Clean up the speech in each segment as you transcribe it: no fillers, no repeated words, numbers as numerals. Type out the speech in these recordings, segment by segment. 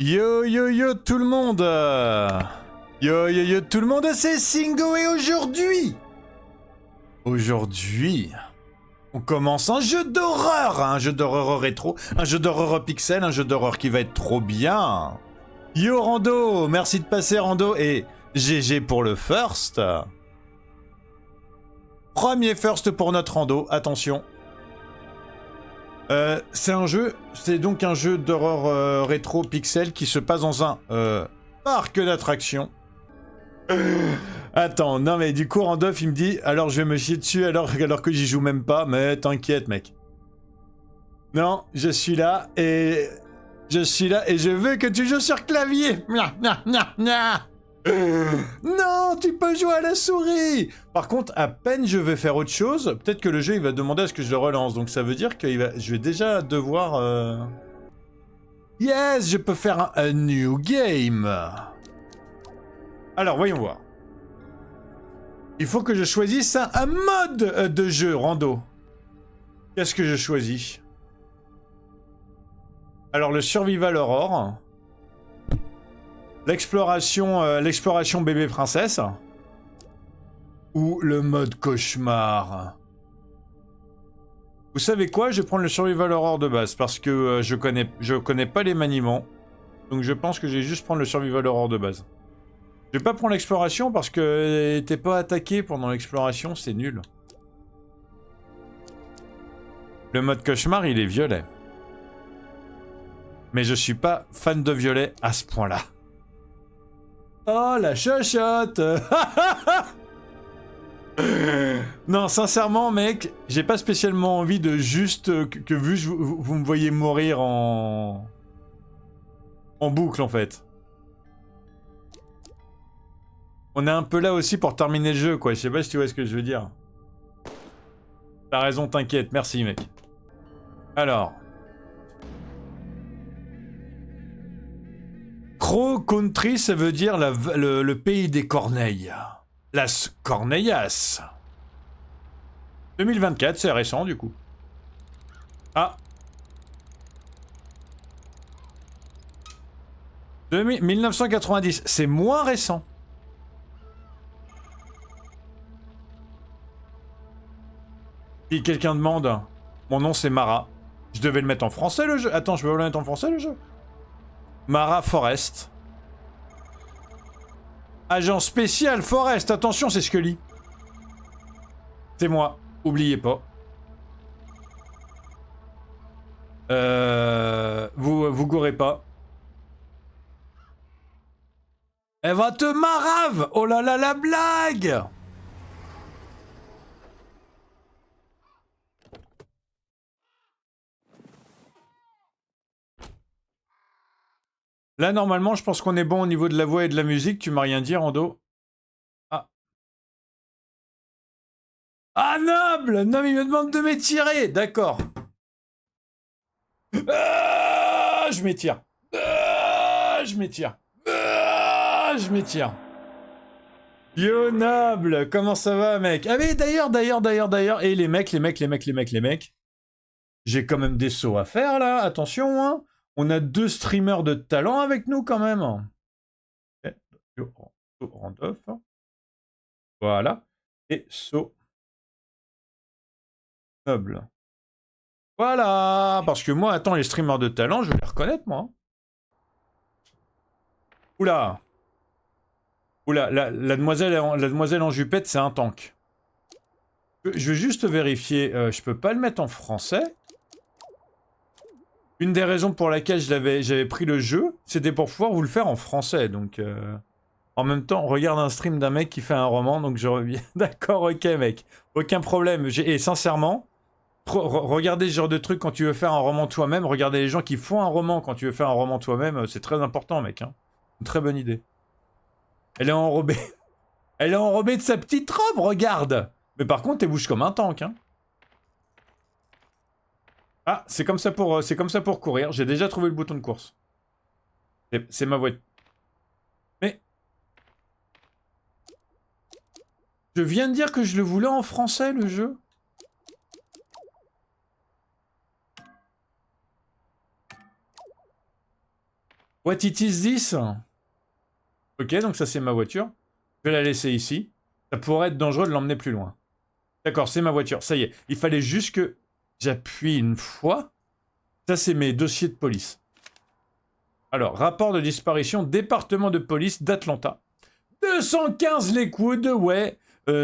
Yo yo yo tout le monde Yo yo yo tout le monde, c'est Singo et aujourd'hui, on commence un jeu d'horreur, un jeu d'horreur rétro, un jeu d'horreur pixel, un jeu d'horreur qui va être trop bien. Yo Rando, merci de passer Rando et GG pour le first. Premier first pour notre Rando, attention. C'est donc un jeu d'horreur rétro pixel qui se passe dans un parc d'attractions. Attends, non mais du coup Randolph il me dit alors je vais me chier dessus alors que j'y joue même pas, mais t'inquiète mec. Non, je suis là et je veux que tu joues sur clavier. Non, tu peux jouer à la souris. Par contre, à peine je vais faire autre chose, peut-être que le jeu il va demander à ce que je le relance. Donc ça veut dire que je vais déjà devoir... Yes, je peux faire un new game. Alors, voyons voir. Il faut que je choisisse un mode de jeu, Rando. Qu'est-ce que je choisis? Alors, le Survival Horror. L'exploration bébé princesse. Ou le mode cauchemar. Vous savez quoi? Je vais prendre le Survival Horror de base parce que je connais pas les maniements. Donc je pense que je vais juste prendre le Survival Horror de base. Je vais pas prendre l'exploration parce que t'es pas attaqué pendant l'exploration, c'est nul. Le mode cauchemar, il est violet. Mais je suis pas fan de violet à ce point-là. Oh, la chochotte. Non, sincèrement, mec, j'ai pas spécialement envie de juste que vous me voyez mourir en boucle, en fait. On est un peu là aussi pour terminer le jeu, quoi. Je sais pas si tu vois ce que je veux dire. T'as raison, t'inquiète. Merci, mec. Alors. Crow Country, ça veut dire le pays des corneilles. Las Corneillas. 2024, c'est récent, du coup. Ah. 1990, c'est moins récent. Si quelqu'un demande, mon nom c'est Mara. Je devais le mettre en français le jeu. Attends, je vais le mettre en français le jeu. Mara Forest. Agent spécial Forest, attention c'est Scully. C'est moi, oubliez pas. Vous gourrez pas. Elle va te marave. Oh là là la blague. Là, normalement, je pense qu'on est bon au niveau de la voix et de la musique. Tu m'as rien dit, Rando? Ah. Ah, noble! Non, mais il me demande de m'étirer! D'accord. Je m'étire. Je m'étire. Je m'étire. Yo, noble! Comment ça va, mec? Ah, mais d'ailleurs. Et les mecs. J'ai quand même des sauts à faire, là. Attention, hein. On a 2 streamers de talent avec nous quand même. Okay. Randolph. Voilà. Et saut. Noble. Voilà. Parce que moi, attends, les streamers de talent, je vais les reconnaître, moi. Oula. Oula, la demoiselle en jupette, c'est un tank. Je vais juste vérifier. Je peux pas le mettre en français. Une des raisons pour laquelle j'avais pris le jeu, c'était pour pouvoir vous le faire en français. Donc, en même temps, on regarde un stream d'un mec qui fait un roman, donc je reviens. D'accord, ok, mec. Aucun problème. Et sincèrement, regardez ce genre de truc quand tu veux faire un roman toi-même. Regardez les gens qui font un roman quand tu veux faire un roman toi-même. C'est très important, mec. Hein. Une très bonne idée. Elle est enrobée. Elle est enrobée de sa petite robe, regarde. Mais par contre, elle bouge comme un tank, hein. Ah, c'est comme ça pour courir. J'ai déjà trouvé le bouton de course. C'est ma voiture. Mais... Je viens de dire que je le voulais en français, le jeu. What it is this? Ok, donc ça c'est ma voiture. Je vais la laisser ici. Ça pourrait être dangereux de l'emmener plus loin. D'accord, c'est ma voiture. Ça y est. Il fallait juste que j'appuie une fois. Ça c'est mes dossiers de police. Alors, rapport de disparition, département de police d'Atlanta. 215 Lakewood, ouais,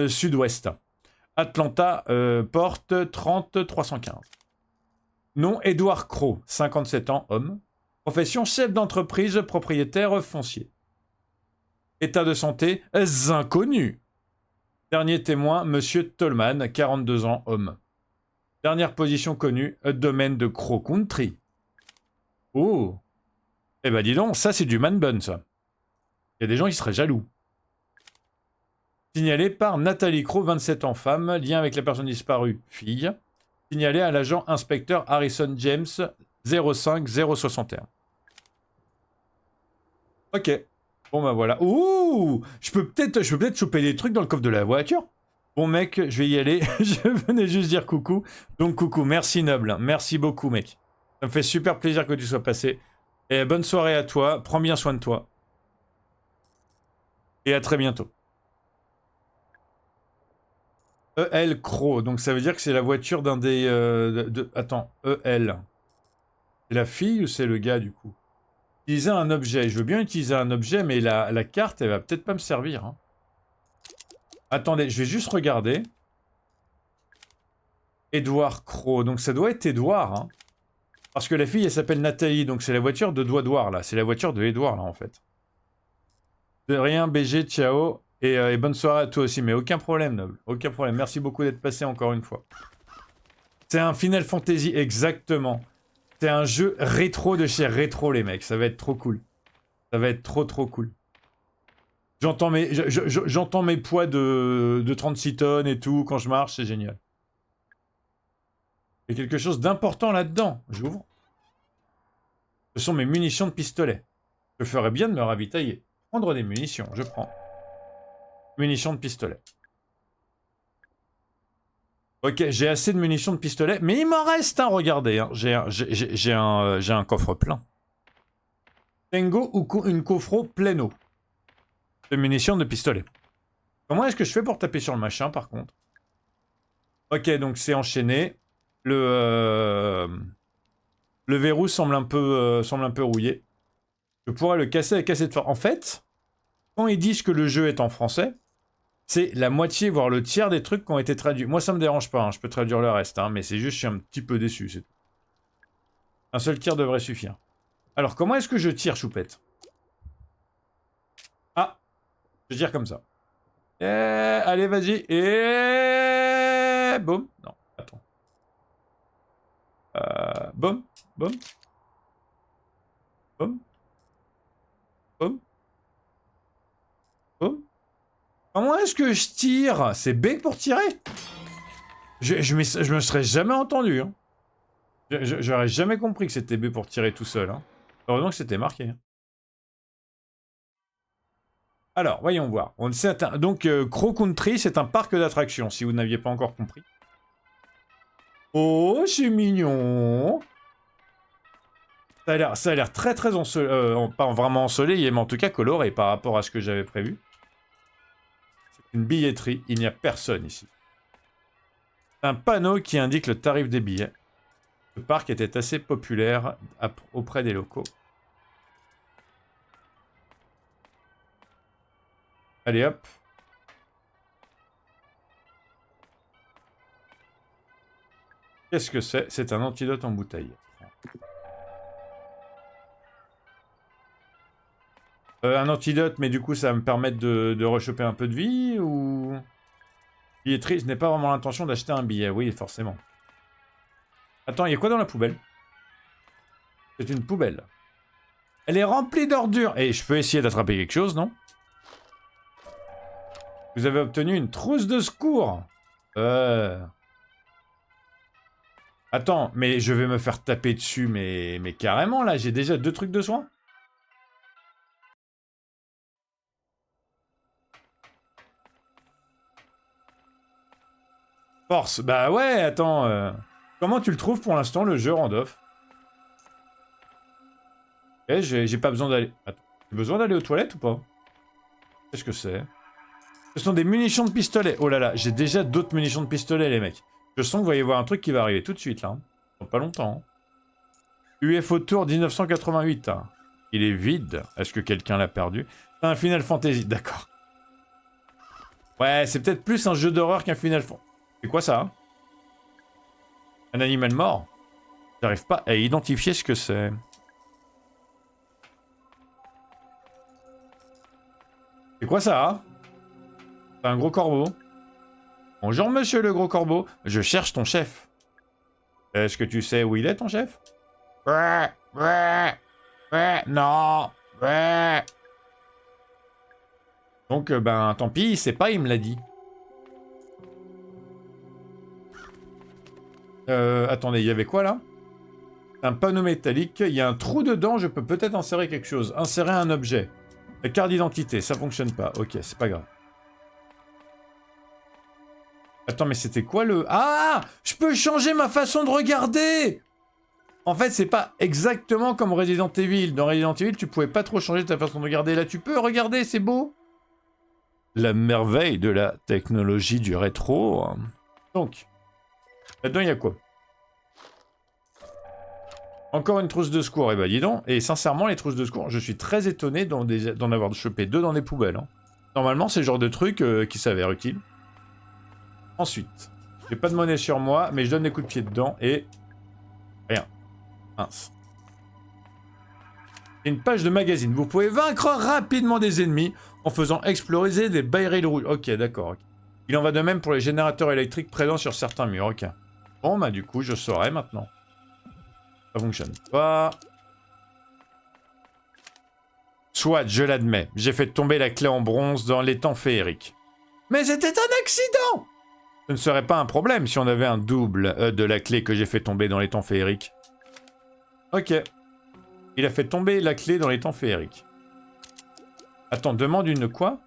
sud-ouest. Atlanta, porte 30 315. Nom, Edouard Crow, 57 ans, homme. Profession, chef d'entreprise, propriétaire foncier. État de santé, inconnu. Dernier témoin, Monsieur Tolman, 42 ans, homme. Dernière position connue, domaine de Crow Country. Oh. Eh ben dis donc, ça c'est du man bun, ça. Il y a des gens qui seraient jaloux. Signalé par Nathalie Crow, 27 ans, femme, lien avec la personne disparue, fille. Signalé à l'agent inspecteur Harrison James, 05 061. Ok. Bon bah voilà. Ouh, je peux peut-être choper des trucs dans le coffre de la voiture. Bon mec, je vais y aller. Je venais juste dire coucou. Donc coucou, merci Noble. Merci beaucoup mec. Ça me fait super plaisir que tu sois passé. Et bonne soirée à toi. Prends bien soin de toi. Et à très bientôt. EL Crow. Donc ça veut dire que c'est la voiture d'un des... Attends, EL. C'est la fille ou c'est le gars du coup? Utiliser un objet. Je veux bien utiliser un objet, mais la carte, elle va peut-être pas me servir. Hein. Attendez, je vais juste regarder. Edouard Crow. Donc ça doit être Edouard. Hein. Parce que la fille, elle s'appelle Nathalie. Donc c'est la voiture de Douard, là. C'est la voiture de Edouard, là, en fait. De rien, BG, ciao. Et bonne soirée à toi aussi. Mais aucun problème, Noble. Aucun problème. Merci beaucoup d'être passé encore une fois. C'est un Final Fantasy, exactement. C'est un jeu rétro de chez Rétro, les mecs. Ça va être trop cool. Ça va être trop cool. J'entends mes poids de 36 tonnes et tout quand je marche, c'est génial. Il y a quelque chose d'important là-dedans. J'ouvre. Ce sont mes munitions de pistolet. Je ferais bien de me ravitailler. Prendre des munitions, je prends. Munitions de pistolet. Ok, j'ai assez de munitions de pistolet, mais il m'en reste un, regardez. Hein. J'ai un coffre plein. Tengo ou une coffre pleino de munitions de pistolet. Comment est-ce que je fais pour taper sur le machin, par contre? Ok, donc c'est enchaîné. Le verrou semble un peu rouillé. Je pourrais le casser avec assez de force. En fait, quand ils disent que le jeu est en français, c'est la moitié, voire le tiers des trucs qui ont été traduits. Moi, ça me dérange pas, hein. Je peux traduire le reste, hein, mais c'est juste, je suis un petit peu déçu. C'est tout. Un seul tir devrait suffire. Alors, comment est-ce que je tire, choupette? Ah, je tire comme ça. Allez, vas-y. Et... boum. Non, attends. Boum, boum. Boum. Boum. Boum. Comment est-ce que je tire? C'est B pour tirer? Je me serais jamais entendu. Hein. J'aurais jamais compris que c'était B pour tirer tout seul. Hein. Heureusement que c'était marqué. Hein. Alors, voyons voir. Donc, Crow Country, c'est un parc d'attractions, si vous n'aviez pas encore compris. Oh, c'est mignon. Ça a l'air très pas vraiment ensoleillé, mais en tout cas coloré par rapport à ce que j'avais prévu. C'est une billetterie, il n'y a personne ici. Un panneau qui indique le tarif des billets. Le parc était assez populaire auprès des locaux. Allez hop. Qu'est-ce que c'est? C'est un antidote en bouteille. Un antidote, mais du coup ça va me permettre de rechoper un peu de vie ou... Billetterie, je n'ai pas vraiment l'intention d'acheter un billet, oui forcément. Attends, il y a quoi dans la poubelle? C'est une poubelle. Elle est remplie d'ordures. Et je peux essayer d'attraper quelque chose, non? Vous avez obtenu une trousse de secours. Attends, mais je vais me faire taper dessus, mais carrément là, j'ai déjà 2 trucs de soins. Force, bah ouais, attends. Comment tu le trouves pour l'instant, le jeu Randoff? Eh, j'ai pas besoin d'aller... Attends, j'ai besoin d'aller aux toilettes ou pas? Qu'est-ce que c'est? Ce sont des munitions de pistolet. Oh là là, j'ai déjà d'autres munitions de pistolet, les mecs. Je sens que vous allez voir un truc qui va arriver tout de suite, là. Dans pas longtemps. UFO Tour 1988. Hein. Il est vide. Est-ce que quelqu'un l'a perdu? C'est un Final Fantasy, d'accord. Ouais, c'est peut-être plus un jeu d'horreur qu'un Final Fantasy. C'est quoi ça? Un animal mort? J'arrive pas à identifier ce que c'est. C'est quoi ça? C'est un gros corbeau. Bonjour monsieur le gros corbeau. Je cherche ton chef. Est-ce que tu sais où il est ton chef? Non. Donc ben tant pis, il sait pas, il me l'a dit. Attendez, il y avait quoi là? Un panneau métallique, il y a un trou dedans, je peux peut-être insérer quelque chose. Insérer un objet. La carte d'identité, ça fonctionne pas. Ok, c'est pas grave. Attends, mais c'était quoi le... Ah! Je peux changer ma façon de regarder! En fait, c'est pas exactement comme Resident Evil. Dans Resident Evil, tu pouvais pas trop changer ta façon de regarder. Là, tu peux regarder, c'est beau. La merveille de la technologie du rétro. Donc, là-dedans, il y a quoi? Encore une trousse de secours, et bah dis donc. Et sincèrement, les trousses de secours, je suis très étonné d'en avoir chopé 2 dans des poubelles. Hein. Normalement, c'est le genre de truc qui s'avère utile. Ensuite, j'ai pas de monnaie sur moi, mais je donne des coups de pied dedans et... Rien. Mince. Une page de magazine. Vous pouvez vaincre rapidement des ennemis en faisant exploser des barils rouges. Ok, d'accord. Okay. Il en va de même pour les générateurs électriques présents sur certains murs. Ok. Bon, bah du coup, je saurai maintenant. Ça fonctionne pas. Soit, je l'admets. J'ai fait tomber la clé en bronze dans l'étang féerique. Mais c'était un accident! Ce ne serait pas un problème si on avait un double de la clé que j'ai fait tomber dans l'étang féerique. Ok. Il a fait tomber la clé dans l'étang féerique. Attends, demande une quoi?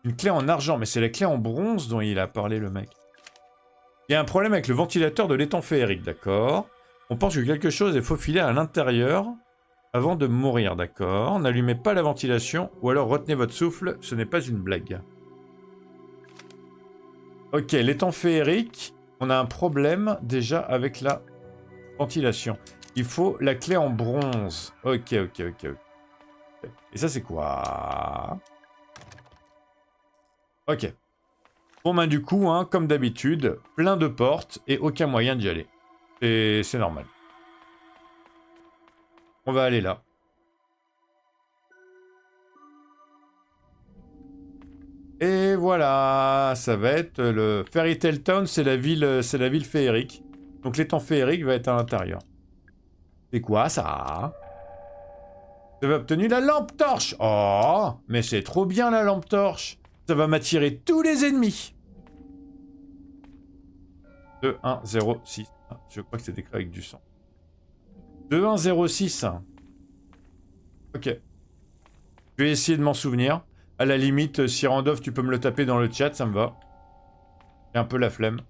Une clé en argent, mais c'est la clé en bronze dont il a parlé le mec. Il y a un problème avec le ventilateur de l'étang féerique, d'accord. On pense que quelque chose est faufilé à l'intérieur avant de mourir, d'accord. N'allumez pas la ventilation ou alors retenez votre souffle, ce n'est pas une blague. Ok, l'étang féerique, on a un problème déjà avec la ventilation. Il faut la clé en bronze. Ok. Et ça, c'est quoi? Ok. Bon, ben du coup, hein, comme d'habitude, plein de portes et aucun moyen d'y aller. C'est normal. On va aller là. Et voilà, ça va être le Fairy Tale Town, c'est la ville féerique. Donc l'étang féerique va être à l'intérieur. C'est quoi ça? Vous avez obtenu la lampe torche. Oh, mais c'est trop bien la lampe torche. Ça va m'attirer tous les ennemis. 2, 1, 0, 6. Je crois que c'est écrit avec du sang. 2, 1, 0, 6. Ok. Je vais essayer de m'en souvenir. À la limite, si Randolph, tu peux me le taper dans le chat, ça me va. J'ai un peu la flemme.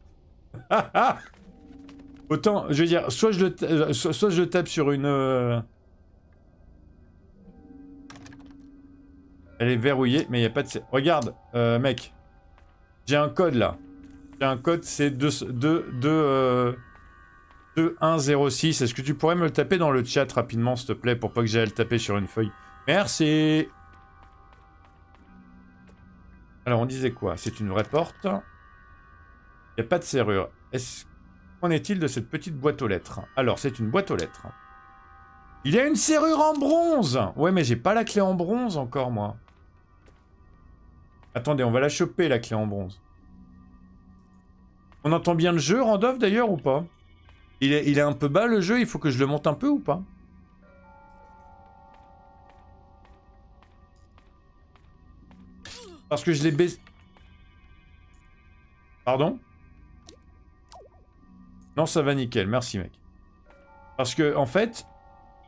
Autant, je veux dire, soit je le tape sur une... Elle est verrouillée, mais il n'y a pas de... Regarde, mec. J'ai un code, là. J'ai un code, c'est 2106. Est-ce que tu pourrais me le taper dans le chat rapidement, s'il te plaît, pour pas que j'aille le taper sur une feuille? Merci. Alors, on disait quoi? C'est une vraie porte. Il n'y a pas de serrure. Qu'en est-il de cette petite boîte aux lettres? Alors, c'est une boîte aux lettres. Il y a une serrure en bronze! Ouais, mais j'ai pas la clé en bronze encore, moi. Attendez, on va la choper, la clé en bronze. On entend bien le jeu, Randolph, d'ailleurs, ou pas? Il est un peu bas, le jeu, il faut que je le monte un peu, ou pas? Parce que je l'ai baissé... Pardon? Non, ça va nickel, merci, mec. Parce que, en fait,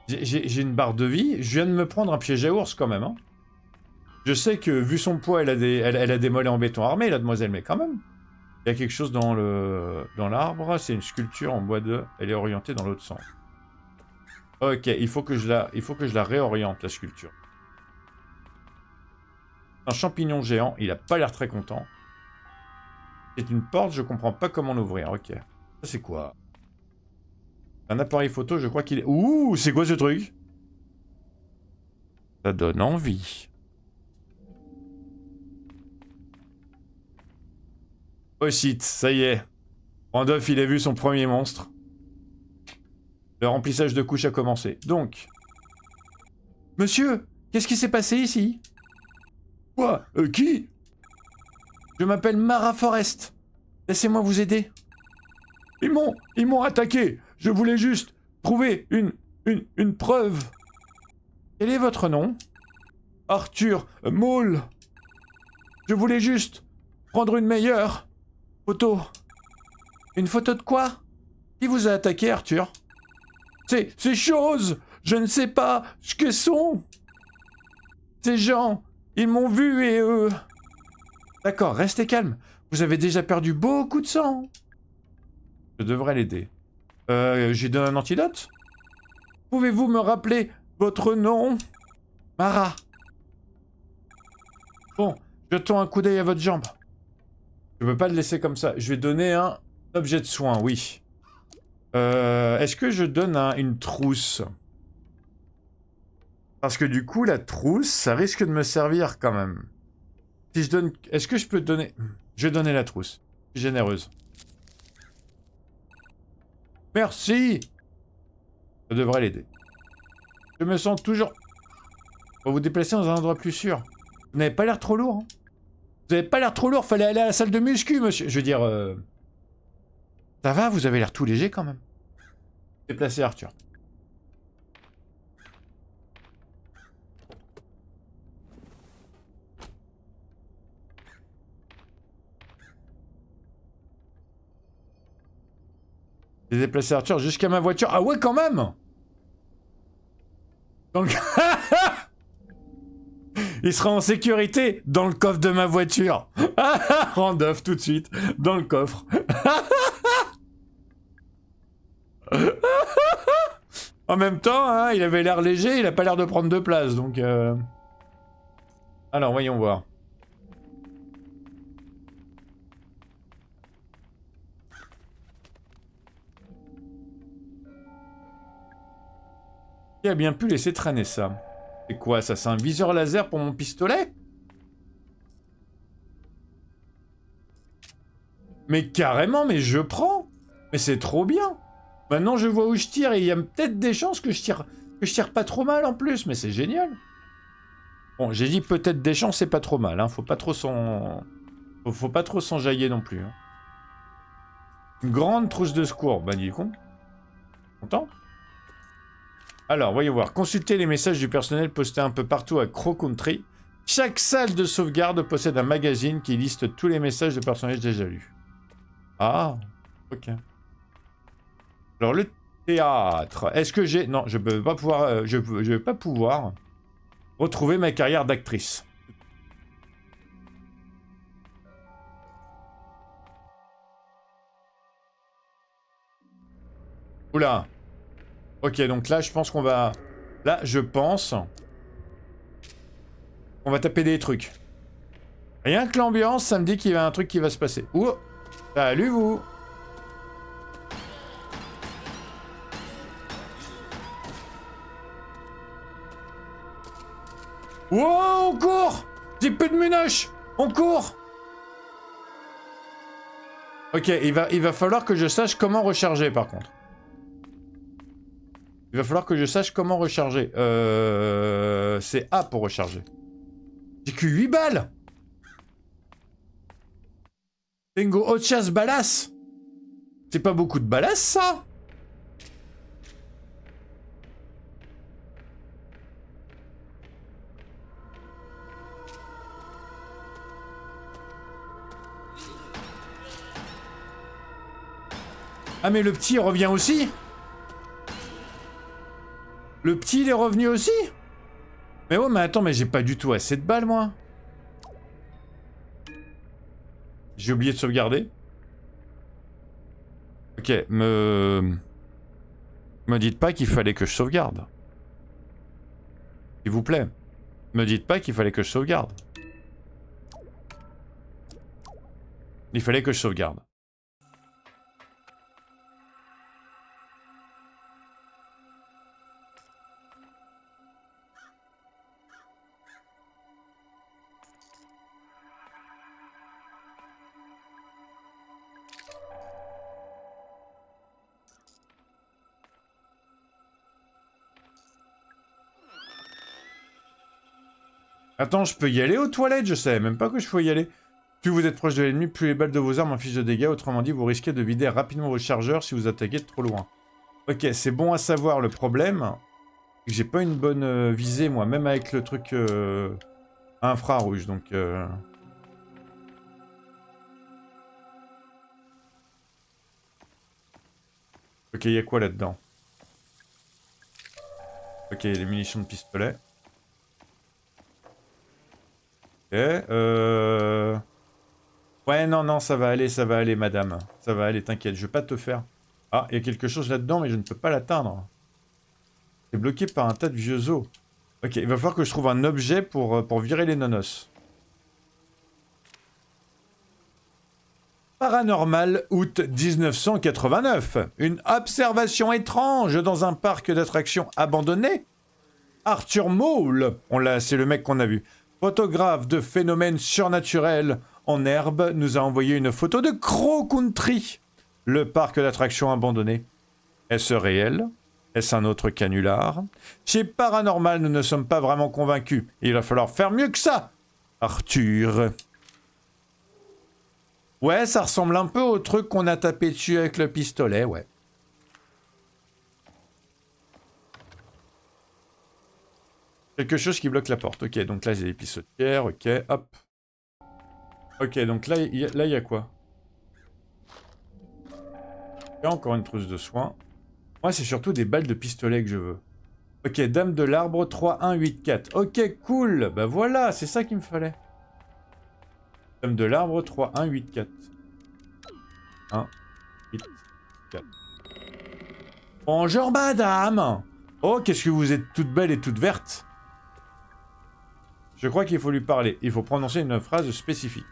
j'ai une barre de vie, je viens de me prendre un piège à ours, quand même, hein. Je sais que, vu son poids, elle a des mollets en béton armé, la demoiselle, mais quand même. Il y a quelque chose dans l'arbre, c'est une sculpture en bois de... Elle est orientée dans l'autre sens. Ok, il faut que je la réoriente, la sculpture. Un champignon géant, il a pas l'air très content. C'est une porte, je comprends pas comment l'ouvrir. Ok. Ça, c'est quoi? Un appareil photo, je crois qu'il est... Ouh, c'est quoi ce truc? Ça donne envie. Oh shit, ça y est. Randolph, il a vu son premier monstre. Le remplissage de couches a commencé. Donc... Monsieur, qu'est-ce qui s'est passé ici? Quoi? Qui? Je m'appelle Mara Forest. Laissez-moi vous aider. Ils m'ont attaqué. Je voulais juste trouver une preuve. Quel est votre nom? Arthur Maul. Je voulais juste prendre une meilleure photo. Une photo de quoi? Qui vous a attaqué, Arthur? Ces choses, je ne sais pas ce que sont. Ces gens, ils m'ont vu et eux... D'accord, restez calme. Vous avez déjà perdu beaucoup de sang. Je devrais l'aider. J'ai donné un antidote? Pouvez-vous me rappeler votre nom? Mara. Bon, jetons un coup d'œil à votre jambe. Je ne peux pas le laisser comme ça. Je vais donner un objet de soin, oui. Est-ce que je donne une trousse? Parce que du coup, la trousse, ça risque de me servir quand même. Si je donne... Est-ce que je peux donner... Je vais donner la trousse. Généreuse. Merci! Je devrais l'aider. Je me sens toujours... Pour vous déplacer dans un endroit plus sûr. Vous n'avez pas l'air trop lourd. Hein. Vous n'avez pas l'air trop lourd, fallait aller à la salle de muscu, monsieur. Je veux dire... Ça va, vous avez l'air tout léger quand même. Déplacez Arthur. J'ai déplacé Arthur jusqu'à ma voiture. Ah ouais, quand même! Dans le... Il sera en sécurité dans le coffre de ma voiture. Randolph tout de suite dans le coffre. En même temps, hein, il avait l'air léger, il a pas l'air de prendre de place, donc... Alors, voyons voir. Qui a bien pu laisser traîner ça? C'est quoi ça? C'est un viseur laser pour mon pistolet? Mais carrément, mais je prends. Mais c'est trop bien. Maintenant je vois où je tire et il y a peut-être des chances que je tire pas trop mal en plus, mais c'est génial. Bon, j'ai dit peut-être des chances, c'est pas trop mal, hein. Faut pas trop s'enjailler non plus. Hein. Une grande trousse de secours, bah dis con. Content? Alors, voyons voir. Consultez les messages du personnel postés un peu partout à Crow Country. Chaque salle de sauvegarde possède un magazine qui liste tous les messages de personnages déjà lus. Ah, ok. Alors, le théâtre. Est-ce que j'ai... Non, je peux pas pouvoir... je vais pas pouvoir retrouver ma carrière d'actrice. Oula. Ok, donc là, je pense qu'on va... Là, je pense... On va taper des trucs. Rien que l'ambiance, ça me dit qu'il y a un truc qui va se passer. Ouh. Salut, vous. Wow, on court. J'ai plus de munoche. On court. Ok, il va falloir que je sache comment recharger, par contre. Il va falloir que je sache comment recharger. C'est A pour recharger. J'ai que 8 balles. Tengo ochas balas. C'est pas beaucoup de balas, ça? Ah, mais le petit revient aussi? Le petit, il est revenu aussi? Mais ouais, mais attends, mais j'ai pas du tout assez de balles, moi. J'ai oublié de sauvegarder. Ok, me Me dites pas qu'il fallait que je sauvegarde. S'il vous plaît. Me dites pas qu'il fallait que je sauvegarde. Il fallait que je sauvegarde. Attends, je peux y aller aux toilettes? Je savais même pas que je pouvais y aller. Plus vous êtes proche de l'ennemi, plus les balles de vos armes infligent de dégâts. Autrement dit, vous risquez de vider rapidement vos chargeurs si vous attaquez de trop loin. Ok, c'est bon à savoir. Le problème, c'est que j'ai pas une bonne visée, moi, même avec le truc infrarouge, donc... Ok, il y a quoi là-dedans? Ok, les munitions de pistolet. Ok, ouais, non, ça va aller, madame. Ça va aller, t'inquiète, je vais pas te faire... Ah, il y a quelque chose là-dedans, mais je ne peux pas l'atteindre. C'est bloqué par un tas de vieux os. Ok, il va falloir que je trouve un objet pour virer les nonos. Paranormal, août 1989. Une observation étrange dans un parc d'attractions abandonné. Arthur Maule, c'est le mec qu'on a vu. Photographe de phénomènes surnaturels en herbe, nous a envoyé une photo de Crow Country, le parc d'attractions abandonné. Est-ce réel? Est-ce un autre canular? Chez Paranormal, nous ne sommes pas vraiment convaincus. Il va falloir faire mieux que ça, Arthur. Ouais, ça ressemble un peu au truc qu'on a tapé dessus avec le pistolet, ouais. Quelque chose qui bloque la porte. Ok, donc là, j'ai des pissotières. Ok, hop. Ok, donc là, il y a quoi? Il y a encore une trousse de soins. Moi, c'est surtout des balles de pistolet que je veux. Ok, dame de l'arbre 3184. Ok, cool. Bah voilà, c'est ça qu'il me fallait. Dame de l'arbre 3184. 1, 8, 4. Bonjour, madame. Oh, qu'est-ce que vous êtes toute belle et toute verte. Je crois qu'il faut lui parler. Il faut prononcer une phrase spécifique.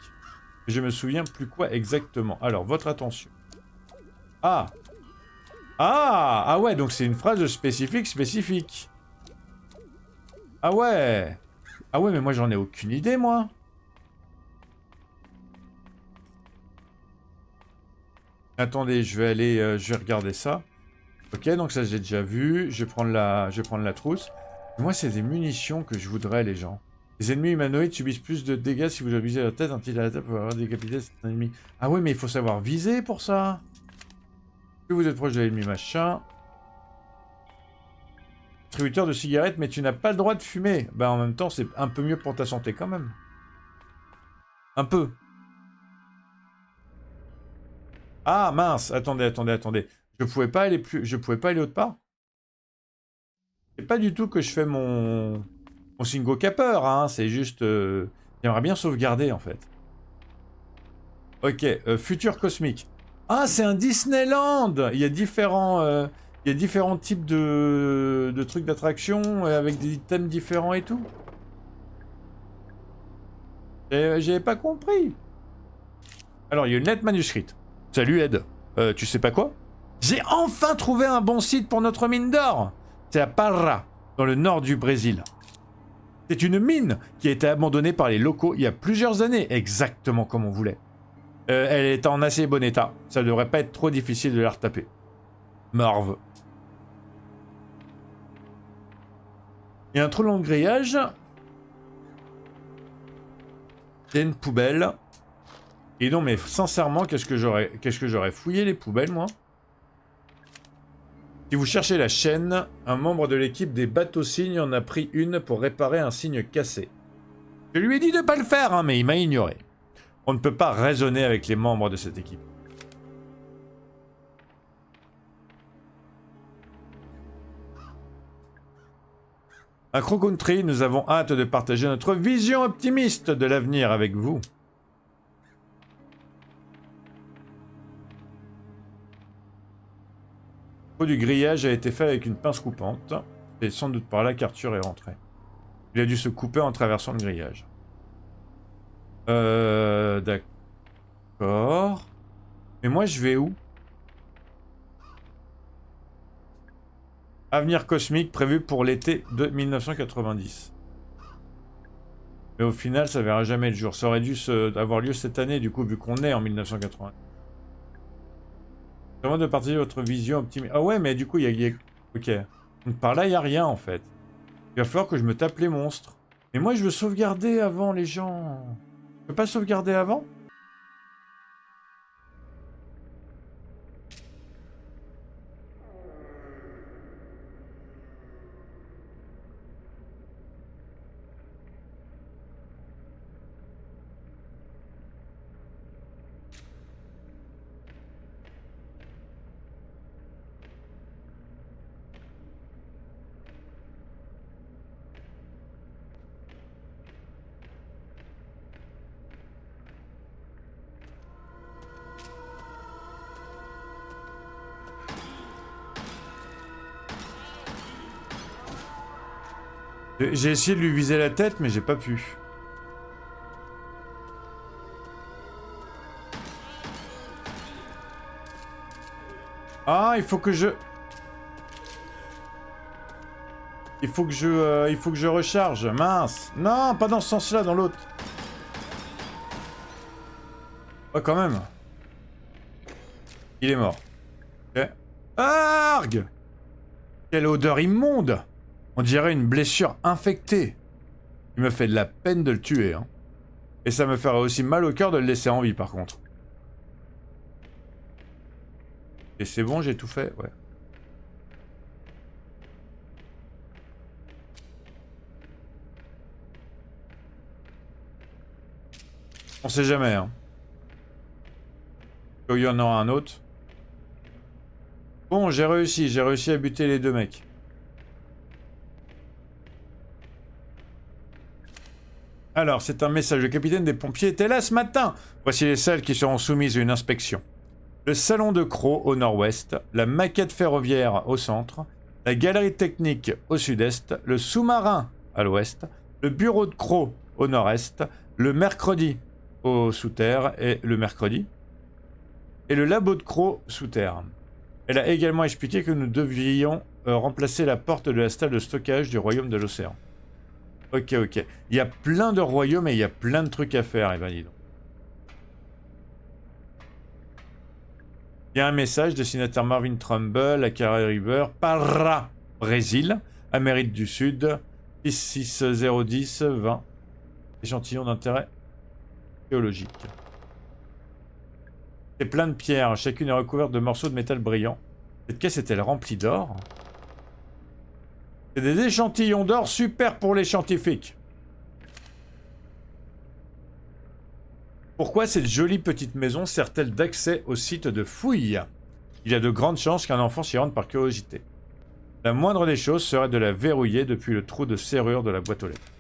Je me souviens plus quoi exactement. Alors, votre attention. Ah. Ah ouais, donc c'est une phrase spécifique. Ah ouais. Ah ouais, mais moi j'en ai aucune idée, moi. Attendez, je vais regarder ça. Ok, donc ça j'ai déjà vu. Je vais prendre la trousse. Moi, c'est des munitions que je voudrais, les gens. Les ennemis humanoïdes subissent plus de dégâts si vous visez la tête. Un tir à la tête peut avoir décapité un ennemi. Ah ouais, mais il faut savoir viser pour ça. Plus vous êtes proche de l'ennemi, machin. Distributeur de cigarettes, mais tu n'as pas le droit de fumer. Bah en même temps, c'est un peu mieux pour ta santé quand même. Un peu. Ah mince, attendez. Je pouvais pas aller autre part. C'est pas du tout que je fais mon single capper, hein. C'est juste, j'aimerais bien sauvegarder en fait. Ok, futur cosmique. Ah, c'est un Disneyland. Il y a différents types de trucs d'attraction avec des thèmes différents et tout. J'avais pas compris. Alors, il y a une lettre manuscrite. Salut Ed. Tu sais pas quoi? J'ai enfin trouvé un bon site pour notre mine d'or. C'est à Parra, dans le nord du Brésil. C'est une mine qui a été abandonnée par les locaux il y a plusieurs années, exactement comme on voulait. Elle est en assez bon état. Ça devrait pas être trop difficile de la retaper. Marve. Il y a un trop long grillage. Il y a une poubelle. Et non, mais sincèrement, qu'est-ce que j'aurais fouillé les poubelles, moi? Si vous cherchez la chaîne, un membre de l'équipe des bateaux signes en a pris une pour réparer un signe cassé. Je lui ai dit de pas le faire, hein, mais il m'a ignoré. On ne peut pas raisonner avec les membres de cette équipe. À Crow Country, nous avons hâte de partager notre vision optimiste de l'avenir avec vous. Le du grillage a été fait avec une pince coupante. Et sans doute par là qu'Arthur est rentré. Il a dû se couper en traversant le grillage. D'accord. Mais moi, je vais où? Avenir cosmique prévu pour l'été de 1990. Mais au final, ça verra jamais le jour. Ça aurait dû avoir lieu cette année, du coup, vu qu'on est en 1990. C'est vraiment de partager votre vision optimiste. Ah ouais, mais du coup, il y a... Ok. Donc par là, il n'y a rien, en fait. Il va falloir que je me tape les monstres. Mais moi, je veux sauvegarder avant, les gens. Je peux pas sauvegarder avant? J'ai essayé de lui viser la tête, mais j'ai pas pu. Ah, il faut que je... Il faut que je recharge. Mince. Non, pas dans ce sens-là, dans l'autre. Ouais, quand même. Il est mort. Ok. Argue! Quelle odeur immonde! On dirait une blessure infectée. Il me fait de la peine de le tuer, hein. Et ça me ferait aussi mal au cœur de le laisser en vie, par contre. Et c'est bon, j'ai tout fait, ouais. On sait jamais, hein. Il y en aura un autre. Bon, j'ai réussi à buter les deux mecs. Alors, c'est un message. Le capitaine des pompiers était là ce matin. Voici les salles qui seront soumises à une inspection. Le salon de Croc au nord-ouest, la maquette ferroviaire au centre, la galerie technique au sud-est, le sous-marin à l'ouest, le bureau de Croc au nord-est, le mercredi au sous-terre et le mercredi, et le labo de Croc sous-terre. Elle a également expliqué que nous devions remplacer la porte de la salle de stockage du royaume de l'océan. Ok, ok. Il y a plein de royaumes et il y a plein de trucs à faire, eh ben dis donc. Il y a un message, destinataire Marvin Trumbull, à Carré River, Pará, Brésil, Amérique du Sud, 66010 20. Échantillon d'intérêt géologique. C'est plein de pierres, chacune est recouverte de morceaux de métal brillant. Cette caisse est-elle remplie d'or? C'est des échantillons d'or super pour les scientifiques. Pourquoi cette jolie petite maison sert-elle d'accès au site de fouille? Il y a de grandes chances qu'un enfant s'y rende par curiosité. La moindre des choses serait de la verrouiller depuis le trou de serrure de la boîte aux lettres.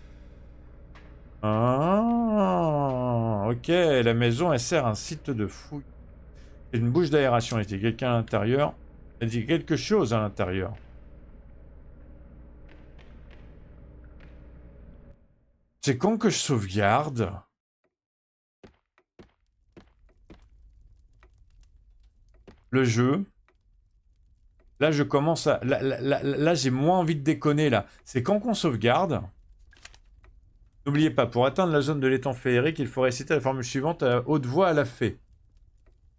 Ah, ok, la maison elle sert un site de fouille. C'est une bouche d'aération, il y a quelqu'un à l'intérieur. Il y a quelque chose à l'intérieur. C'est quand que je sauvegarde? Le jeu. Là, je commence à... Là, j'ai moins envie de déconner, là. C'est quand qu'on sauvegarde. N'oubliez pas, pour atteindre la zone de l'étang féerique, il faut réciter la formule suivante à haute voix à la fée.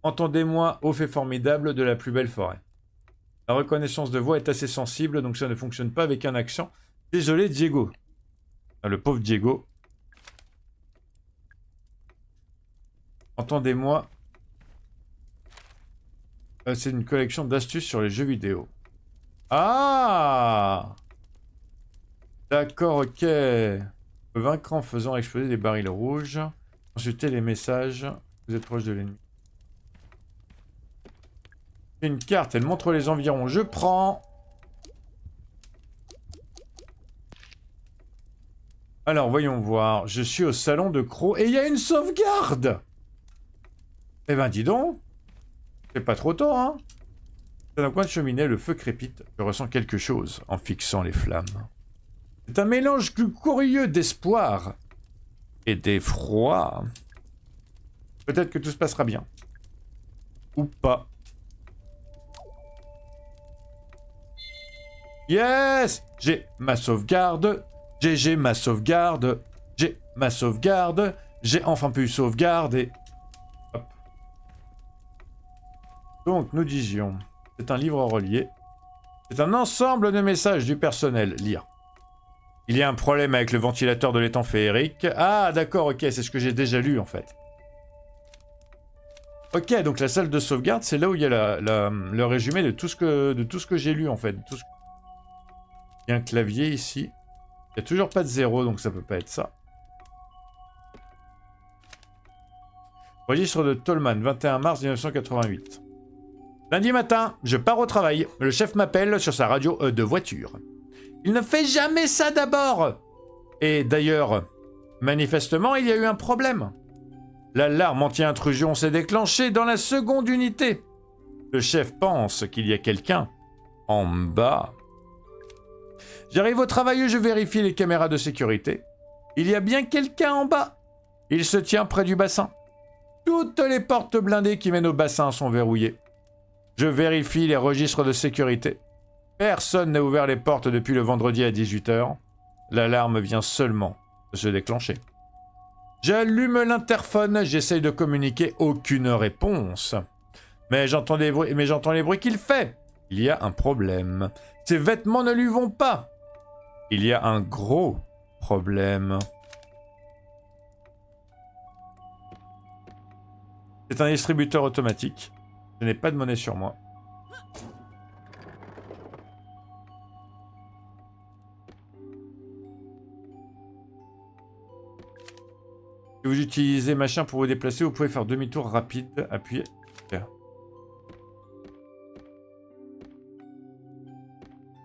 Entendez-moi, ô fée formidable de la plus belle forêt. La reconnaissance de voix est assez sensible, donc ça ne fonctionne pas avec un accent. Désolé, Diego. Ah, le pauvre Diego. Entendez-moi. C'est une collection d'astuces sur les jeux vidéo. Ah! D'accord, ok. Vaincre en faisant exploser des barils rouges. Consultez les messages. Vous êtes proche de l'ennemi. Une carte, elle montre les environs. Je prends. Alors, voyons voir. Je suis au salon de Croc et il y a une sauvegarde! Eh ben, dis donc. C'est pas trop tôt, hein? Dans un coin de cheminée, le feu crépite. Je ressens quelque chose en fixant les flammes. C'est un mélange curieux d'espoir et d'effroi. Peut-être que tout se passera bien. Ou pas. Yes! J'ai ma sauvegarde. J'ai ma sauvegarde. J'ai ma sauvegarde. J'ai enfin pu sauvegarder. Hop. Donc, nous disions... C'est un livre relié. C'est un ensemble de messages du personnel. Lire. Il y a un problème avec le ventilateur de l'étang féerique. Ah, d'accord, ok, c'est ce que j'ai déjà lu, en fait. Ok, donc la salle de sauvegarde, c'est là où il y a le résumé de tout ce que j'ai lu, en fait. Il y a un clavier ici. Il n'y a toujours pas de 0, donc ça peut pas être ça. Registre de Tolman, 21 mars 1988. Lundi matin, je pars au travail. Le chef m'appelle sur sa radio de voiture. Il ne fait jamais ça d'abord. Et d'ailleurs, manifestement, il y a eu un problème. L'alarme anti-intrusion s'est déclenchée dans la seconde unité. Le chef pense qu'il y a quelqu'un en bas. J'arrive au travail et je vérifie les caméras de sécurité. Il y a bien quelqu'un en bas. Il se tient près du bassin. Toutes les portes blindées qui mènent au bassin sont verrouillées. Je vérifie les registres de sécurité. Personne n'a ouvert les portes depuis le vendredi à 18h. L'alarme vient seulement de se déclencher. J'allume l'interphone, j'essaye de communiquer, aucune réponse. Mais j'entends les bruits qu'il fait. Il y a un problème. Ses vêtements ne lui vont pas. Il y a un gros problème. C'est un distributeur automatique. Je n'ai pas de monnaie sur moi. Si vous utilisez machin pour vous déplacer, vous pouvez faire demi-tour rapide, appuyez.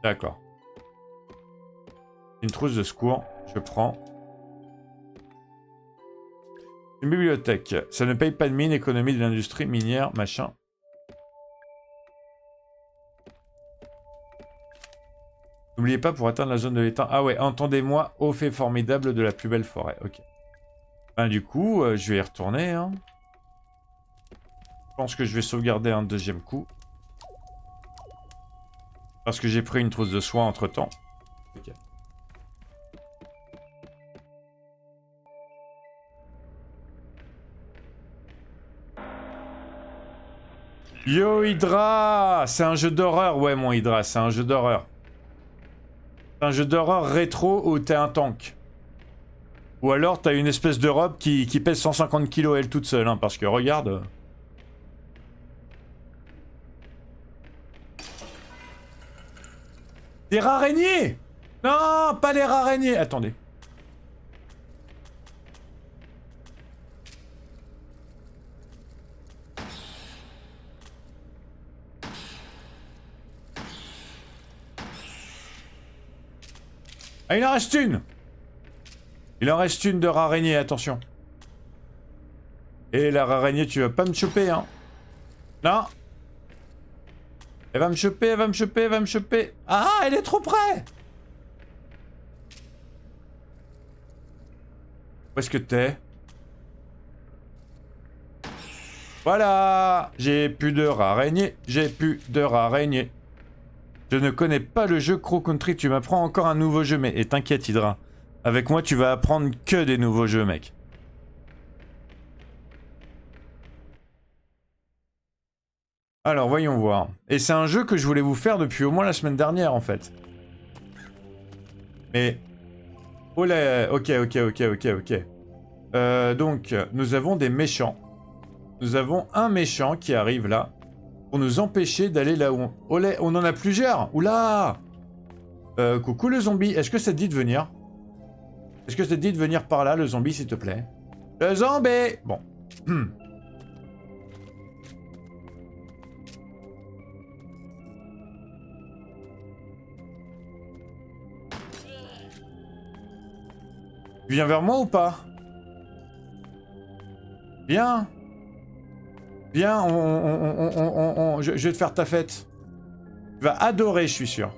D'accord. Une trousse de secours, je prends. Une bibliothèque. Ça ne paye pas de mine, économie de l'industrie minière, machin. N'oubliez pas pour atteindre la zone de l'étang. Ah ouais, entendez-moi, au fait formidable de la plus belle forêt. Ok. Ben, du coup, je vais y retourner. Hein. Je pense que je vais sauvegarder un deuxième coup. Parce que j'ai pris une trousse de soins entre temps. Ok. Yo Hydra! C'est un jeu d'horreur, ouais mon Hydra, c'est un jeu d'horreur. C'est un jeu d'horreur rétro où t'es un tank. Ou alors t'as une espèce de robe qui pèse 150 kilos elle toute seule, hein, parce que regarde... Des rats araignées! Non, pas les rats araignées! Attendez. Ah, il en reste une! Il en reste une de rat araignée, attention. Et la rat araignée, tu vas pas me choper, hein? Non! Elle va me choper, elle va me choper, elle va me choper. Ah, elle est trop près! Où est-ce que t'es? Voilà! J'ai plus de rat araignée, j'ai plus de rat araignée. Je ne connais pas le jeu Crow Country, tu m'apprends encore un nouveau jeu, mais... Et t'inquiète Hydra, avec moi tu vas apprendre que des nouveaux jeux, mec. Alors, voyons voir. Et c'est un jeu que je voulais vous faire depuis au moins la semaine dernière, en fait. Mais... Oh là... Ok. Donc, nous avons des méchants. Nous avons un méchant qui arrive là. Pour nous empêcher d'aller là où on... Olé, on en a plusieurs. Oula. Coucou le zombie. Est-ce que ça te dit de venir? Est-ce que ça te dit de venir par là, le zombie, s'il te plaît? Le zombie. Bon. Tu viens vers moi ou pas? Viens. Viens, je vais te faire ta fête. Tu vas adorer, je suis sûr.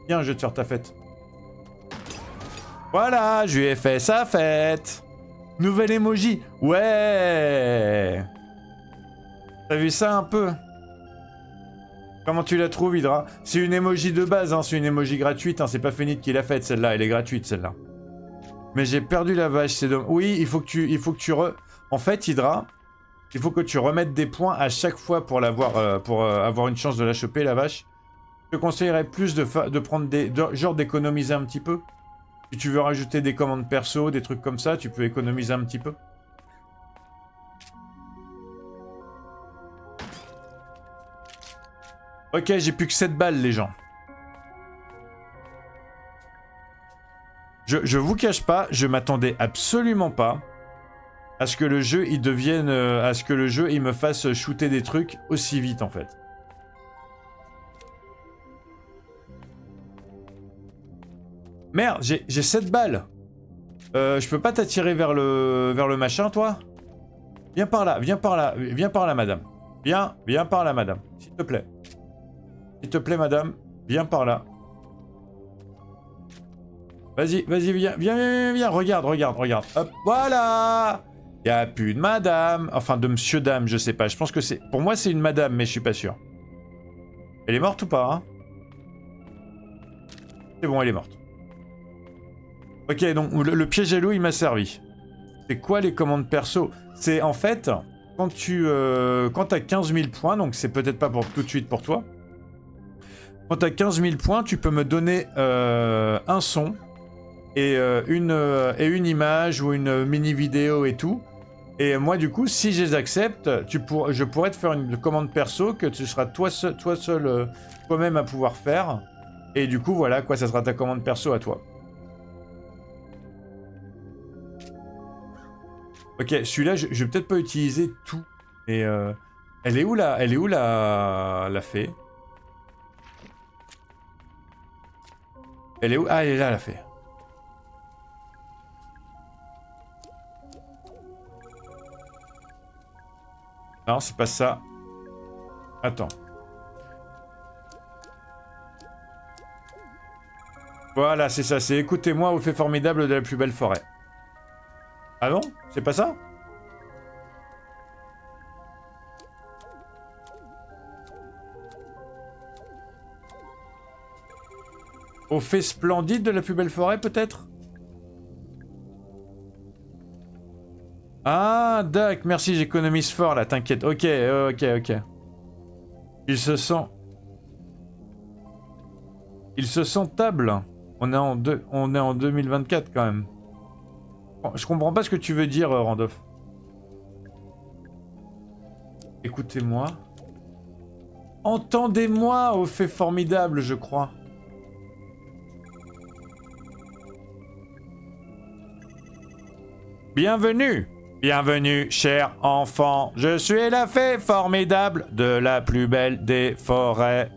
Viens, je vais te faire ta fête. Voilà, je lui ai fait sa fête. Nouvelle emoji. Ouais. T'as vu ça un peu? Comment tu la trouves, Hydra? C'est une emoji de base, hein, c'est une emoji gratuite, hein, c'est pas Phoenix qui l'a faite, celle-là, elle est gratuite, celle-là. Mais j'ai perdu la vache, c'est dommage. Oui, il faut que tu En fait, Hydra, il faut que tu remettes des points à chaque fois pour l'avoir, pour avoir une chance de la choper, la vache. Je te conseillerais plus de prendre genre d'économiser un petit peu. Si tu veux rajouter des commandes perso, des trucs comme ça, tu peux économiser un petit peu. Ok, j'ai plus que 7 balles, les gens. Je vous cache pas, je m'attendais absolument pas à ce que le jeu il devienne, à ce que le jeu il me fasse shooter des trucs aussi vite en fait. Merde, j'ai 7 balles. Je peux pas t'attirer vers le machin, toi? Viens par là, madame. Viens par là, madame. S'il te plaît. S'il te plaît, madame, viens par là. Vas-y, viens, regarde. Hop, voilà. Y a plus de madame, enfin de monsieur dame, je sais pas. Je pense que c'est, pour moi c'est une madame, mais je suis pas sûr. Elle est morte ou pas, hein? C'est bon, elle est morte. Ok, donc le piège à loup, il m'a servi. C'est quoi les commandes perso? C'est en fait, quand t'as 15 000 points, donc c'est peut-être pas pour tout de suite pour toi. Quand t'as 15 000 points, tu peux me donner un son et une image ou une mini vidéo et tout. Et moi du coup, si je les accepte, je pourrais te faire une commande perso que tu seras toi seul toi-même à pouvoir faire. Et du coup, voilà quoi, ça sera ta commande perso à toi. Ok, celui-là, je vais peut-être pas utiliser tout. Et elle est où la fée? Elle est où? Ah, elle est là, la fée. Non, c'est pas ça. Attends. Voilà, c'est ça. C'est écoutez-moi, au fait formidable de la plus belle forêt. Ah non? C'est pas ça? Au fait splendide de la plus belle forêt, peut-être? Ah, Doc, merci, j'économise fort là, t'inquiète. Ok. Ils se sent table. On est en 2024 quand même. Je comprends pas ce que tu veux dire, Randolph. Écoutez-moi. Entendez-moi, au fait formidable, je crois. Bienvenue, cher enfant. Je suis la fée formidable de la plus belle des forêts.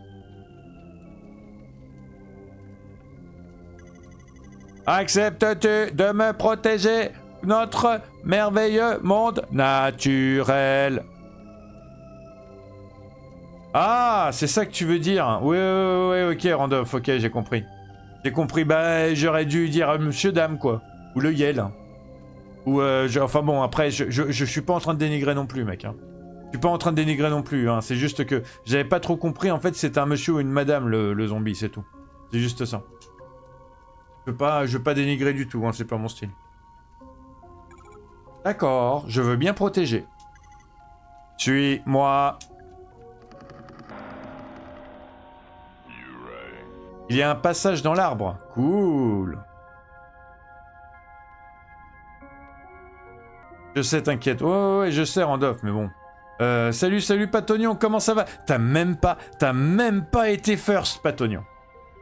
Acceptes-tu de me protéger notre merveilleux monde naturel? Ah, c'est ça que tu veux dire. Oui, ok, Randolph, ok, j'ai compris. Bah, j'aurais dû dire monsieur, dame, quoi. Ou le Yel. Ou, enfin bon, après, je suis pas en train de dénigrer non plus, mec. Hein. Je suis pas en train de dénigrer non plus, hein. C'est juste que j'avais pas trop compris, en fait, c'est un monsieur ou une madame, le zombie, c'est tout. C'est juste ça. Je veux pas dénigrer du tout, hein, c'est pas mon style. D'accord, je veux bien protéger. Suis-moi. Il y a un passage dans l'arbre. Cool. Je sais, t'inquiète. Ouais, je sais, Randolph, mais bon. Salut, Patognon, comment ça va? T'as même pas été first, Patognon.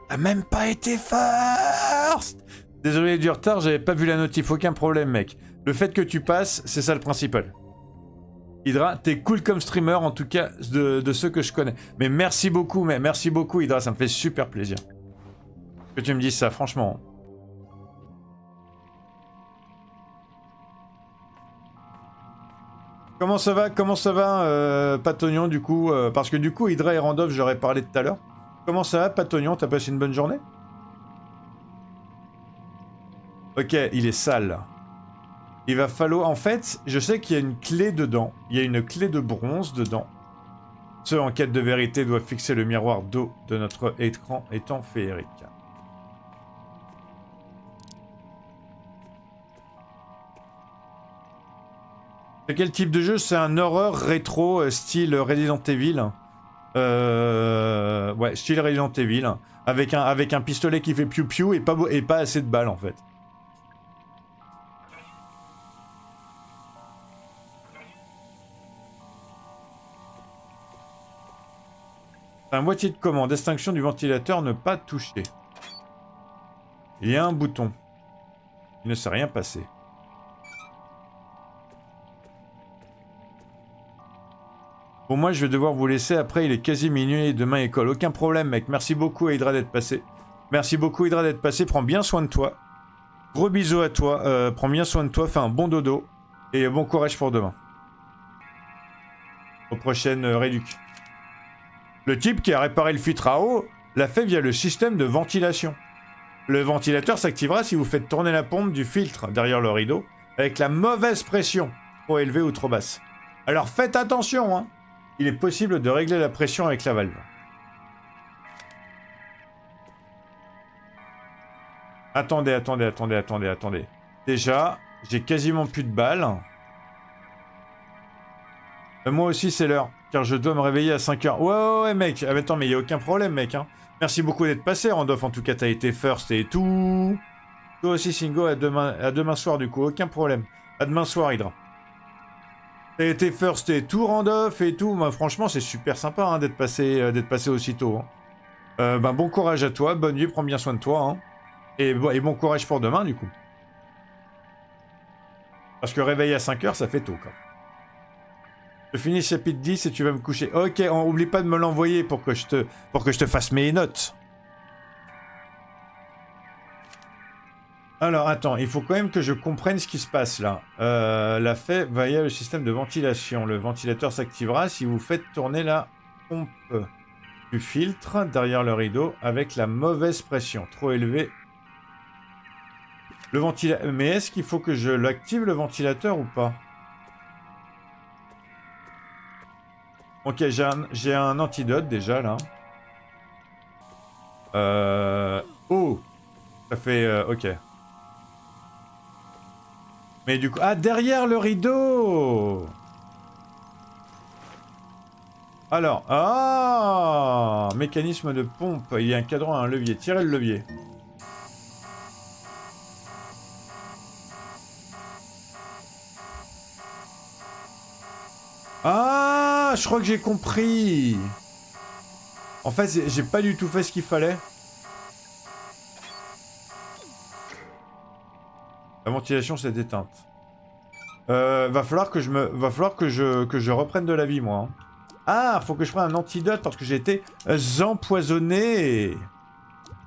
T'as même pas été first! Désolé du retard, j'avais pas vu la notif, aucun problème, mec. Le fait que tu passes, c'est ça le principal. Hydra, t'es cool comme streamer, en tout cas, de ceux que je connais. Mais merci beaucoup, Hydra, ça me fait super plaisir. Que tu me dises ça, franchement. Comment ça va, Patognon, du coup parce que du coup, Hydra et Randolph, j'aurais parlé tout à l'heure. Comment ça va, Patognon? T'as passé une bonne journée? Ok, il est sale. Il va falloir... En fait, je sais qu'il y a une clé dedans. Il y a une clé de bronze dedans. Ceux en quête de vérité doivent fixer le miroir d'eau de notre écran étant féerique. C'est quel type de jeu? C'est un horreur rétro style Resident Evil. Ouais, style Resident Evil. Avec un pistolet qui fait piou-piou et pas assez de balles en fait. Un boîtier de commande, extinction du ventilateur, ne pas toucher. Il y a un bouton. Il ne s'est rien passé. Bon, moi, je vais devoir vous laisser. Après, il est quasi minuit et demain, école. Aucun problème, mec. Merci beaucoup, Hydra, d'être passé. Merci beaucoup, Hydra, d'être passé. Prends bien soin de toi. Gros bisous à toi. Prends bien soin de toi. Fais un bon dodo. Et bon courage pour demain. Aux prochaines réduc. Le type qui a réparé le filtre à eau l'a fait via le système de ventilation. Le ventilateur s'activera si vous faites tourner la pompe du filtre derrière le rideau avec la mauvaise pression, trop élevée ou trop basse. Alors faites attention, hein. Il est possible de régler la pression avec la valve. Attendez. Déjà, j'ai quasiment plus de balles. Moi aussi, c'est l'heure, car je dois me réveiller à 5h. Ouais, mec. Ah, attends, mais il n'y a aucun problème, mec. Hein. Merci beaucoup d'être passé, Randolph. En tout cas, t'as été first et tout. Toi aussi, Singo, à demain soir, du coup. Aucun problème. À demain soir, Hydra. T'as été first et tout, Randolph et tout. Moi, franchement, c'est super sympa hein, d'être passé aussitôt. Hein. Bon courage à toi. Bonne nuit, prends bien soin de toi. Hein. Et bon courage pour demain, du coup. Parce que réveil à 5h, ça fait tôt, quoi. Je finis chapitre 10 et tu vas me coucher. Ok, oublie pas de me l'envoyer pour que je te fasse mes notes. Alors, attends, il faut quand même que je comprenne ce qui se passe là. La fait via le système de ventilation. Le ventilateur s'activera si vous faites tourner la pompe du filtre derrière le rideau avec la mauvaise pression, trop élevée. Le ventilateur... Mais est-ce qu'il faut que je l'active le ventilateur ou pas? Ok, j'ai un antidote déjà là. Oh! Ça fait... ok. Mais du coup... Ah, derrière le rideau! Alors... Ah! Mécanisme de pompe. Il y a un cadran et un levier. Tirez le levier. Ah! Je crois que j'ai compris! En fait, j'ai pas du tout fait ce qu'il fallait. La ventilation s'est éteinte. Va falloir que je reprenne de la vie, moi. Hein. Ah, faut que je prenne un antidote parce que j'ai été empoisonné.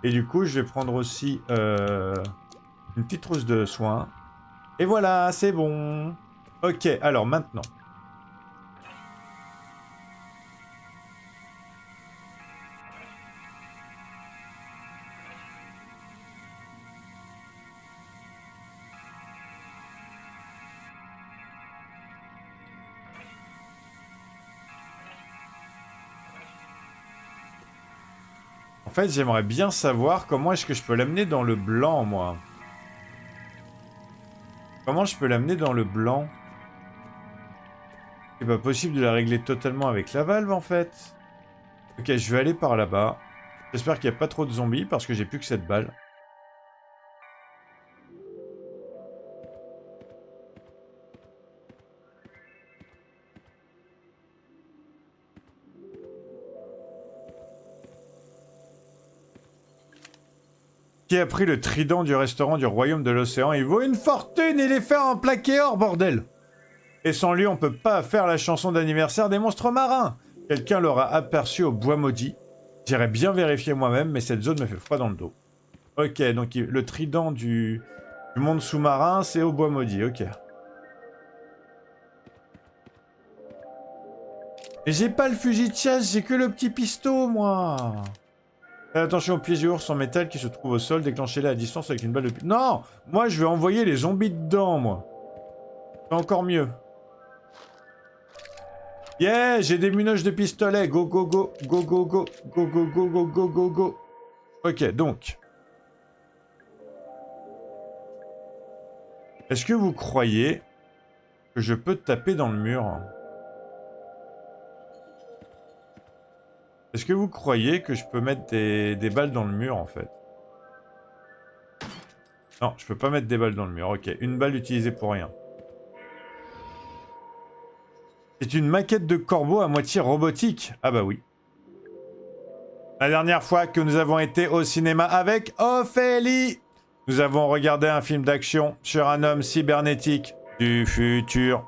Et du coup, je vais prendre aussi une petite trousse de soins. Et voilà, c'est bon. Ok, alors maintenant. En fait, j'aimerais bien savoir comment est-ce que je peux l'amener dans le blanc, moi. Comment je peux l'amener dans le blanc? C'est pas possible de la régler totalement avec la valve, en fait. Ok, je vais aller par là-bas. J'espère qu'il n'y a pas trop de zombies, parce que j'ai plus que 7 balles. Qui a pris le trident du restaurant du royaume de l'océan? Il vaut une fortune, il est fait en plaqué or, bordel! Et sans lui, on peut pas faire la chanson d'anniversaire des monstres marins. Quelqu'un l'aura aperçu au bois maudit. J'irais bien vérifier moi-même, mais cette zone me fait froid dans le dos. Ok, donc le trident du monde sous-marin, c'est au bois maudit, ok. Et j'ai pas le fusil de chasse, j'ai que le petit pistolet, moi. Faites attention aux pièges ours en métal qui se trouvent au sol, déclenchez-les à distance avec une balle de... Non! Moi, je vais envoyer les zombies dedans, moi. C'est encore mieux. Yeah! J'ai des munoches de pistolet. Go, go, go. Go, go, go. Go, go, go, go, go, go, go. Ok, donc... Est-ce que vous croyez que je peux taper dans le mur? Est-ce que vous croyez que je peux mettre des balles dans le mur, en fait? Non, je peux pas mettre des balles dans le mur. Ok, une balle utilisée pour rien. C'est une maquette de corbeau à moitié robotique. Ah bah oui. La dernière fois que nous avons été au cinéma avec Ophélie, nous avons regardé un film d'action sur un homme cybernétique du futur.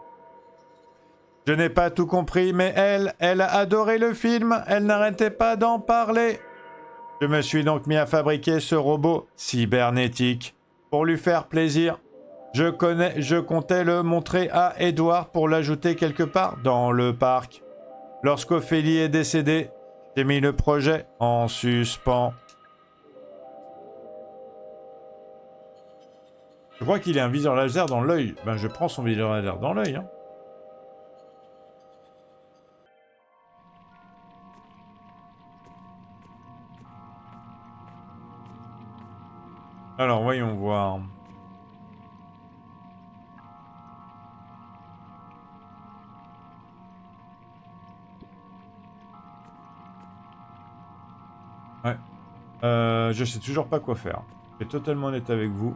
Je n'ai pas tout compris, mais elle a adoré le film, elle n'arrêtait pas d'en parler. Je me suis donc mis à fabriquer ce robot cybernétique pour lui faire plaisir. Je comptais le montrer à Edouard pour l'ajouter quelque part dans le parc. Lorsqu'Ophélie est décédée, j'ai mis le projet en suspens. Je crois qu'il a un viseur laser dans l'œil. Ben je prends son viseur laser dans l'œil, hein. Alors, voyons voir. Ouais. Je sais toujours pas quoi faire. Je suis totalement honnête avec vous.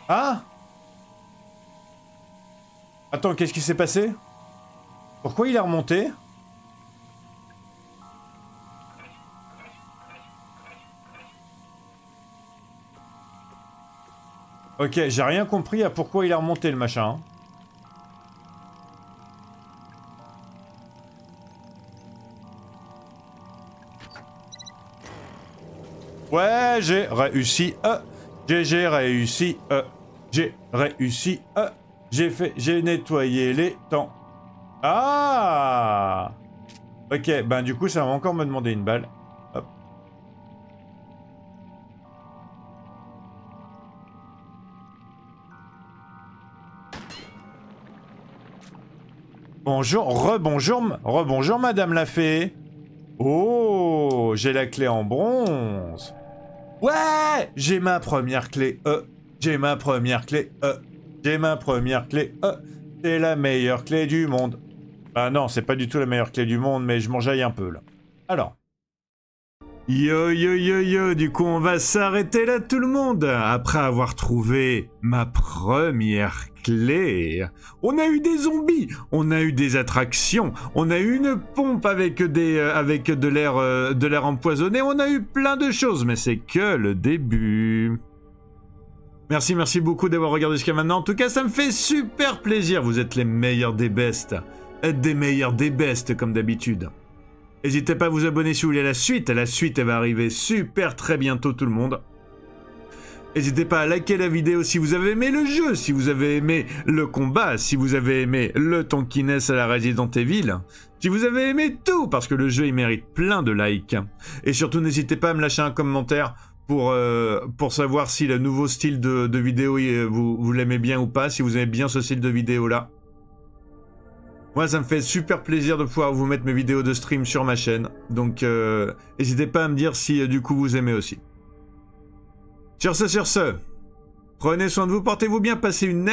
Ah! Attends, qu'est-ce qui s'est passé? Pourquoi il est remonté? Ok, j'ai rien compris à pourquoi il a remonté le machin. Ouais, j'ai réussi. J'ai réussi. J'ai réussi. J'ai nettoyé les temps. Ah! Ok, ben du coup, ça va encore me demander une balle. Hop. Bonjour, rebonjour madame la fée. Oh, j'ai la clé en bronze. Ouais, j'ai ma première clé. J'ai ma première clé. J'ai ma première clé. C'est la meilleure clé du monde. Bah non, c'est pas du tout la meilleure clé du monde, mais je m'enjaille un peu là. Alors. Yo yo yo yo, du coup on va s'arrêter là tout le monde. Après avoir trouvé ma première clé, on a eu des zombies, on a eu des attractions, on a eu une pompe avec de l'air empoisonné, on a eu plein de choses, mais c'est que le début. Merci beaucoup d'avoir regardé jusqu'à maintenant. En tout cas, ça me fait super plaisir. Vous êtes les meilleurs des bestes. Des meilleurs des bestes comme d'habitude. N'hésitez pas à vous abonner si vous voulez la suite. La suite, elle va arriver super très bientôt tout le monde. N'hésitez pas à liker la vidéo si vous avez aimé le jeu, si vous avez aimé le combat, si vous avez aimé le tankiness à la Resident Evil, si vous avez aimé tout, parce que le jeu il mérite plein de likes. Et surtout n'hésitez pas à me lâcher un commentaire pour savoir si le nouveau style de vidéo vous l'aimez bien ou pas, si vous aimez bien ce style de vidéo là. Moi, ça me fait super plaisir de pouvoir vous mettre mes vidéos de stream sur ma chaîne. Donc, n'hésitez pas à me dire si, du coup, vous aimez aussi. Sur ce, prenez soin de vous, portez-vous bien, passez une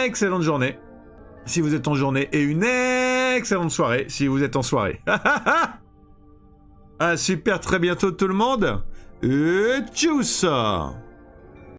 excellente journée. Si vous êtes en journée, et une excellente soirée, si vous êtes en soirée. À super très bientôt tout le monde. Et tchuss!